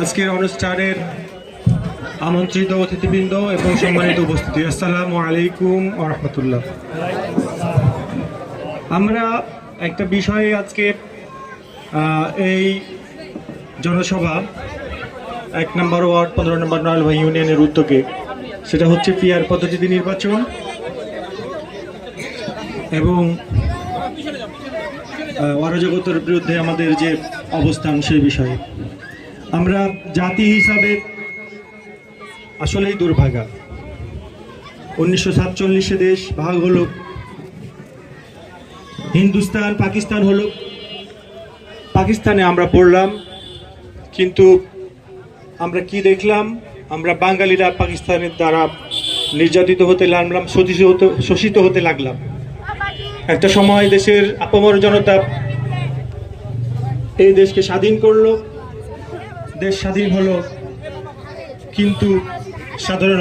আজকের অনুষ্ঠানের আমন্ত্রিত অতিথিবৃন্দ এবং সম্মানিত উপস্থিতি, আসসালামু আলাইকুম ওয়া রাহমাতুল্লাহ। আমরা একটা বিষয়ে আজকে এই জনসভা 1 নম্বর ওয়ার্ড 15 নম্বর নয়ালভাই ইউনিয়নের উদ্যোগে, সেটা হচ্ছে পিআর পদ্ধতিতে নির্বাচন এবং অরাজকতার বিরুদ্ধে আমাদের যে অবস্থান সেই বিষয়ে। আমরা জাতি হিসাবে আসলেই দুর্ভাগা। 1947 দেশ ভাগ হলো, হিন্দুস্তান পাকিস্তান হলো, পাকিস্তানে আমরা পড়লাম, কিন্তু আমরা কি দেখলাম? আমরা বাঙালিরা পাকিস্তানের দ্বারা নির্যাতিত হতে লাগলাম, শোষিত হতে লাগলাম। একটা সময় দেশের আপামর জনতা এই দেশকে স্বাধীন করলো, দেশ স্বাধীন হলো, কিন্তু সাধারণ